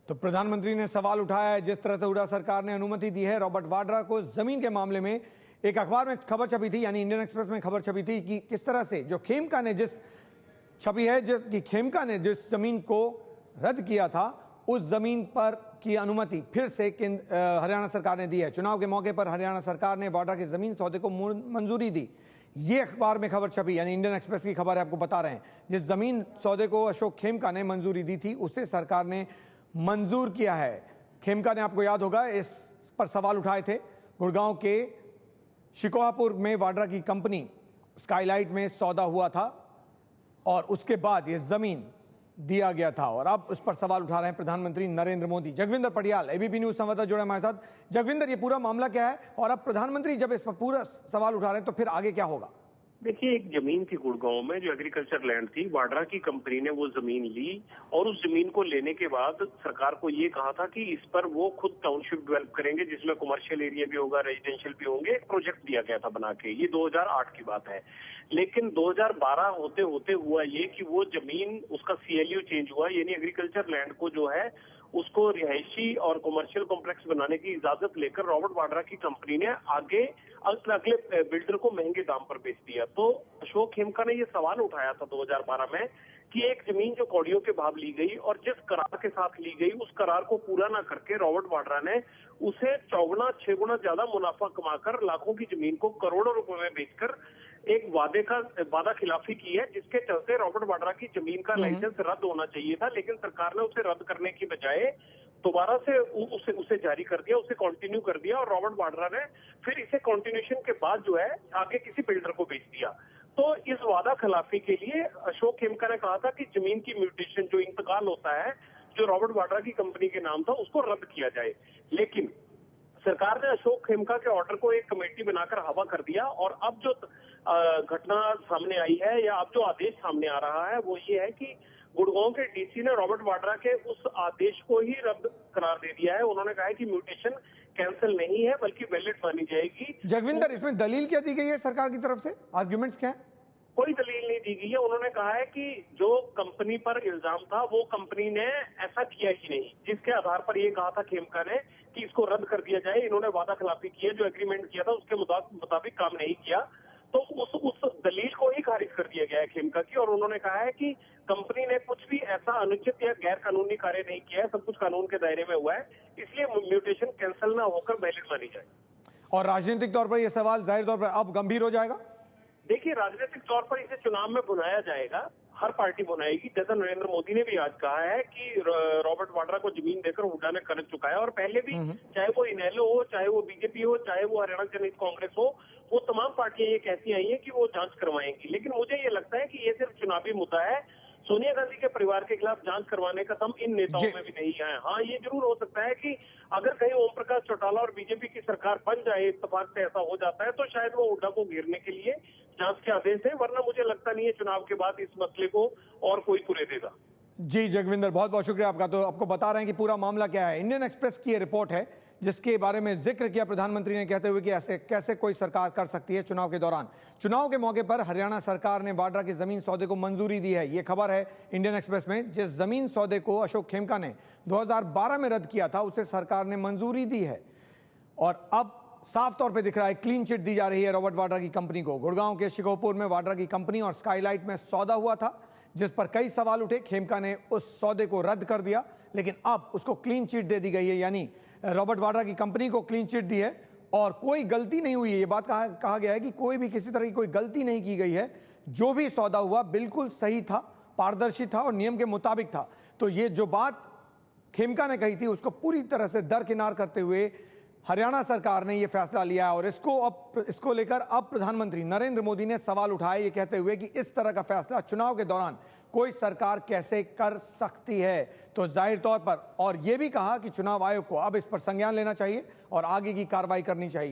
तो प्रधानमंत्री ने सवाल उठाया है, जिस तरह से हुड्डा सरकार ने अनुमति दी है रॉबर्ट वाड्रा को जमीन के मामले में। एक अखबार में खबर छपी थी, यानी इंडियन एक्सप्रेस में खबर छपी थी कि किस तरह से जो खेमका ने खेमका ने जिस जमीन को रद्द किया था, उस जमीन पर की अनुमति फिर से हरियाणा सरकार ने दी है। चुनाव के मौके पर हरियाणा सरकार ने वाड्रा के जमीन सौदे को मंजूरी दी। ये अखबार में खबर छपी, यानी इंडियन एक्सप्रेस की खबर है, आपको बता रहे हैं। जिस जमीन सौदे को अशोक खेमका ने मंजूरी दी थी, उसे सरकार ने मंजूर किया है। खेमका ने, आपको याद होगा, इस पर सवाल उठाए थे। गुड़गांव के शिकोहापुर में वाड्रा की कंपनी स्काईलाइट में सौदा हुआ था और उसके बाद यह जमीन दिया गया था, और अब उस पर सवाल उठा रहे हैं प्रधानमंत्री नरेंद्र मोदी। जगविंदर पटियाल, एबीपी न्यूज संवाददाता, जुड़े हमारे साथ। जगविंदर, ये पूरा मामला क्या है और अब प्रधानमंत्री जब इस पर पूरा सवाल उठा रहे हैं तो फिर आगे क्या होगा? देखिए, एक जमीन थी गुड़गांव में जो एग्रीकल्चर लैंड थी। वाड्रा की कंपनी ने वो जमीन ली और उस जमीन को लेने के बाद सरकार को ये कहा था कि इस पर वो खुद टाउनशिप डेवलप करेंगे, जिसमें कमर्शियल एरिया भी होगा, रेजिडेंशियल भी होंगे। एक प्रोजेक्ट दिया गया था बना के। ये 2008 की बात है। लेकिन 2012 होते होते हुआ ये कि वो जमीन, उसका सीएलयू चेंज हुआ, यानी एग्रीकल्चर लैंड को जो है उसको रिहायशी और कमर्शियल कॉम्प्लेक्स बनाने की इजाजत लेकर रॉबर्ट वाड्रा की कंपनी ने आगे अगले बिल्डर को महंगे दाम पर बेच दिया। तो अशोक खेमका ने ये सवाल उठाया था 2012 में कि एक जमीन जो कौड़ियों के भाव ली गई और जिस करार के साथ ली गई, उस करार को पूरा ना करके रॉबर्ट वाड्रा ने उसे 4 6 गुना ज्यादा मुनाफा कमाकर लाखों की जमीन को करोड़ों रुपए में बेचकर एक वादा खिलाफी की है, जिसके चलते रॉबर्ट वाड्रा की जमीन का लाइसेंस रद्द होना चाहिए था। लेकिन सरकार ने उसे रद्द करने की बजाय दोबारा से उसे जारी कर दिया, उसे कंटिन्यू कर दिया, और रॉबर्ट वाड्रा ने फिर इसे कंटिन्यूएशन के बाद जो है आगे किसी बिल्डर को बेच दिया। तो इस वादा खिलाफी के लिए अशोक खेमका ने कहा था कि जमीन की म्यूटेशन, जो इंतकाल होता है, जो रॉबर्ट वाड्रा की कंपनी के नाम था, उसको रद्द किया जाए। लेकिन सरकार ने अशोक खेमका के ऑर्डर को एक कमेटी बनाकर हवा कर दिया, और अब जो घटना सामने आई है, या अब जो आदेश सामने आ रहा है, वो ये है कि गुड़गांव के डीसी ने रॉबर्ट वाड्रा के उस आदेश को ही रद्द करार दे दिया है। उन्होंने कहा है कि म्यूटेशन कैंसिल नहीं है बल्कि वैलिड मानी जाएगी। जगविंदर, इसमें दलील क्या दी गई है सरकार की तरफ से? आर्ग्यूमेंट्स क्या है? कोई दलील नहीं दी गई है। उन्होंने कहा है कि जो कंपनी पर इल्जाम था वो कंपनी ने ऐसा किया ही नहीं, जिसके आधार पर ये कहा था खेमका ने कि इसको रद्द कर दिया जाए। इन्होंने वादा खिलाफी की है, जो एग्रीमेंट किया था उसके मुताबिक काम नहीं किया। तो उस दलील को ही खारिज कर दिया गया है खेमका की, और उन्होंने कहा है कि कंपनी ने कुछ भी ऐसा अनुचित या गैर कानूनी कार्य नहीं किया है, सब कुछ कानून के दायरे में हुआ है, इसलिए म्यूटेशन कैंसिल ना होकर वैलिड मानी जाए। और राजनीतिक तौर पर यह सवाल जाहिर तौर पर अब गंभीर हो जाएगा। देखिए, राजनीतिक तौर पर इसे चुनाव में भुनाया जाएगा, हर पार्टी भुनाएगी। जैसा नरेंद्र मोदी ने भी आज कहा है कि रॉबर्ट वाड्रा को जमीन देकर हुड्डा ने कर चुका है, और पहले भी, चाहे वो इनेलो हो, चाहे वो बीजेपी हो, चाहे वो हरियाणा जनहित कांग्रेस हो, वो तमाम पार्टियां ये कहती आई हैं कि वो जांच करवाएंगी। लेकिन मुझे ये लगता है कि ये सिर्फ चुनावी मुद्दा है। सोनिया गांधी के परिवार के खिलाफ जांच करवाने का दम इन नेताओं में भी नहीं है। हाँ, ये जरूर हो सकता है कि अगर कहीं ओम प्रकाश चौटाला और बीजेपी की सरकार बन जाए, इत्तेफाक से ऐसा हो जाता है, तो शायद वो हुड्डा को घेरने के लिए जांच के आदेश है, वरना मुझे लगता नहीं है चुनाव के बाद इस मसले को और कोई कुरे देगा। जी जगविंदर, बहुत बहुत शुक्रिया आपका। तो आपको बता रहे हैं कि पूरा मामला क्या है। इंडियन एक्सप्रेस की रिपोर्ट है जिसके बारे में जिक्र किया प्रधानमंत्री ने, कहते हुए कि ऐसे कैसे कोई सरकार कर सकती है चुनाव के दौरान। चुनाव के मौके पर हरियाणा सरकार ने वाड्रा की जमीन सौदे को मंजूरी दी है, यह खबर है इंडियन एक्सप्रेस में। जिस जमीन सौदे को अशोक खेमका ने 2012 में रद्द किया था, उसे सरकार ने मंजूरी दी है, और अब साफ तौर पे दिख रहा है क्लीन चिट दी जा रही है रॉबर्ट वाड्रा की कंपनी को। गुड़गांव के शिकोहपुर में वाड्रा की कंपनी और स्काईलाइट में सौदा हुआ था, जिस पर कई सवाल उठे। खेमका ने उस सौदे को रद्द कर दिया, लेकिन अब उसको क्लीन चिट दे दी गई है, यानी रॉबर्ट वाड्रा की कंपनी को क्लीन चिट दी है और कोई गलती नहीं हुई है। ये बात कहा गया है कि कोई भी किसी तरह की कोई गलती नहीं की गई है। जो भी सौदा हुआ बिल्कुल सही था, पारदर्शी था और नियम के मुताबिक था। तो ये जो बात खेमका ने कही थी, उसको पूरी तरह से दरकिनार करते हुए हरियाणा सरकार ने यह फैसला लिया है, और इसको लेकर अब प्रधानमंत्री नरेंद्र मोदी ने सवाल उठाए, ये कहते हुए कि इस तरह का फैसला चुनाव के दौरान कोई सरकार कैसे कर सकती है। तो जाहिर तौर पर, और यह भी कहा कि चुनाव आयोग को अब इस पर संज्ञान लेना चाहिए और आगे की कार्रवाई करनी चाहिए।